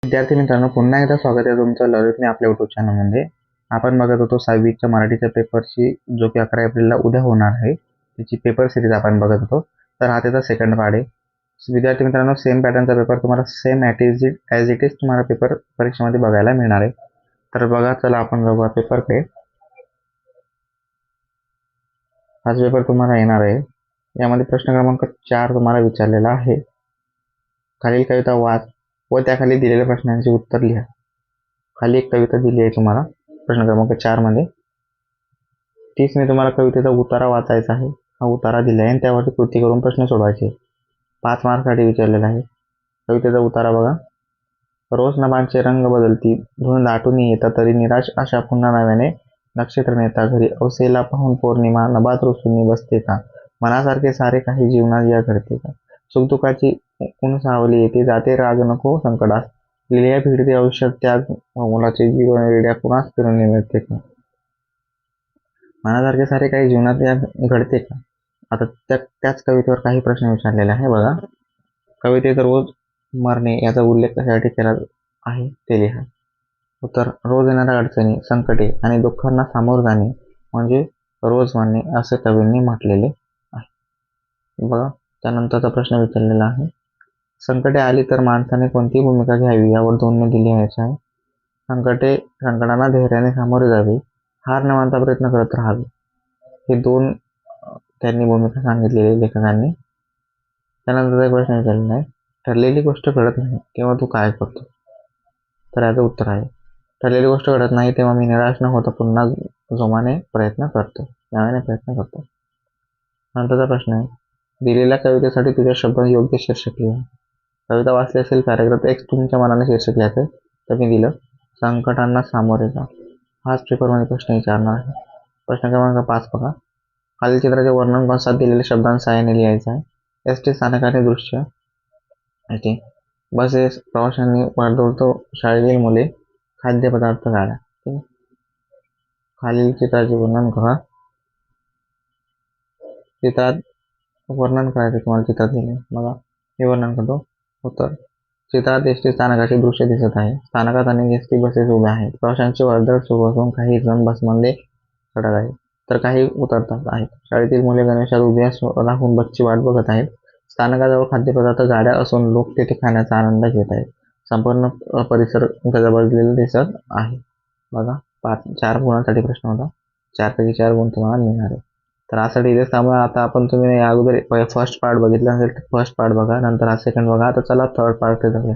विद्यार्थी मित्रांनो, पुन्हा एकदा स्वागत आहे तुमचं ललितने आपल्या युट्यूब चॅनलमध्ये. आपण बघत होतो 6वीच्या मराठीच्या पेपरची, जो की 11 एप्रिलला उद्या होणार आहे, त्याची पेपर सिरीज आपण बघत होतो. तर हा त्याचा सेकंड पार्ट आहे. विद्यार्थी मित्रांनो, सेम पॅटर्नचा पेपर तुम्हाला सेम ॲज इट इज तुम्हाला पेपर परीक्षेमध्ये बघायला मिळणार आहे. तर बघा, चला आपण बघूया पेपरकडे. हाच पेपर तुम्हाला येणार आहे. यामध्ये प्रश्न क्रमांक 4 तुम्हाला विचारलेला आहे. खालील कविता वाच व त्याखाली दिलेल्या प्रश्नांची उत्तर लिहा. खाली एक कविता दिली आहे तुम्हाला प्रश्न क्रमांक 4 मध्ये. तीच मी तुम्हाला कवितेचा उतारा वाचायचा आहे. हा उतारा दिला आहे आणि त्यावरती कृती करून प्रश्न सोडवायचे. 5 मार्कसाठी विचारलेला आहे. कवितेचा उतारा बघा. रोज नभांचे रंग बदलती, धुन दाटून येता तरी निराश आशा पुन्हा नव्याने नक्षत्र नेता घरी अवसेला पाहून पौर्णिमा नभात रुसून बसते का? मनासारखे सारे काही जीवनात या घडते का? सुखदुःखाची ऊन सावली येते जाते राग नको संकटास, लिहिल्या भिडते आयुष्यात त्याग मुलाचे जीवन रेड्या कुणास फिरून मिळते का? मनासारखे सारे काही जीवनात या घडते का? आता त्याच कवितेवर काही प्रश्न विचारलेले आहे बघा. कवितेत रोज मरणे याचा उल्लेख कशासाठी केला आहे ते लिहा. उत्तर: रोज येणाऱ्या अडचणी, संकटे आणि दुःखांना सामोर जाणे म्हणजे रोज मरणे असे कवींनी म्हटलेले आहे. बघा, त्यानंतरचा प्रश्न विचारलेला आहे. संकटे आली तर माणसाने कोणती भूमिका घ्यावी यावर 2 दिले आहे. संकटांना धैर्याने सामोरे जावे, हार न मानता प्रयत्न करत राहावे. हे 2 त्यांनी भूमिका सांगितलेले लेखकांनी. त्यानंतर एक प्रश्न विचारलेला आहे. ठरलेली गोष्ट घडत नाही तेव्हा तू काय करतो? तर याचं उत्तर आहे, ठरलेली गोष्ट घडत नाही तेव्हा मी निराश न होता पुन्हा जोमाने प्रयत्न करतो. नंतरचा प्रश्न आहे. दिलेल्या कवितेसाठी तुझ्या शब्दात योग्य शीर्षक लिहा. कविता वाचली असेल, पॅरेग्राफ एक तुमच्या मनाने शीर्षक लिहायचं. तर मी दिलं संकटांना सामोरे जा. हाच पेपरमध्ये प्रश्न विचारणार आहे. प्रश्न क्रमांक 5 बघा. खालील चित्राचे वर्णन कंसात दिलेल्या शब्दांच्या सहाय्याने लिहायचं आहे. एस टी स्थानकाने दृश्य. बसेस, प्रवाशांनी, वाढतो शाळेतील मुले, खाद्यपदार्थ, गाड्या. खालील चित्राचे वर्णन करा. चित्रात वर्णन करायचं तुम्हाला चित्रात दिले बघा. हे वर्णन करतो. उत्तर: चित्रात एस टी स्थानकाचे दृश्य दिसत आहे. स्थानकात अनेक एस टी बसेस उभ्या आहेत. प्रवाशांची वर्दळ सुरू असून काही जण बसमध्ये चढत आहेत तर काही उतरतात आहेत. शाळेतील मुले गणवेशात उभी राहून बसची वाट बघत आहेत. स्थानकाजवळ खाद्यपदार्थ, गाड्या असून लोक तेथे खाण्याचा आनंद घेत आहेत. संपूर्ण परिसर गजबजलेला दिसत आहे. बघा, 4 गुणांसाठी प्रश्न होता. 4 पैकी 4 गुण तुम्हाला मिळणार आहे. तर यासाठी इथेच थांबा. आता आपण तुम्ही या अगोदर फर्स्ट पार्ट बघितला असेल तर फर्स्ट पार्ट बघा, नंतर हा सेकंड बघा. आता चला थर्ड पार्ट जाऊया.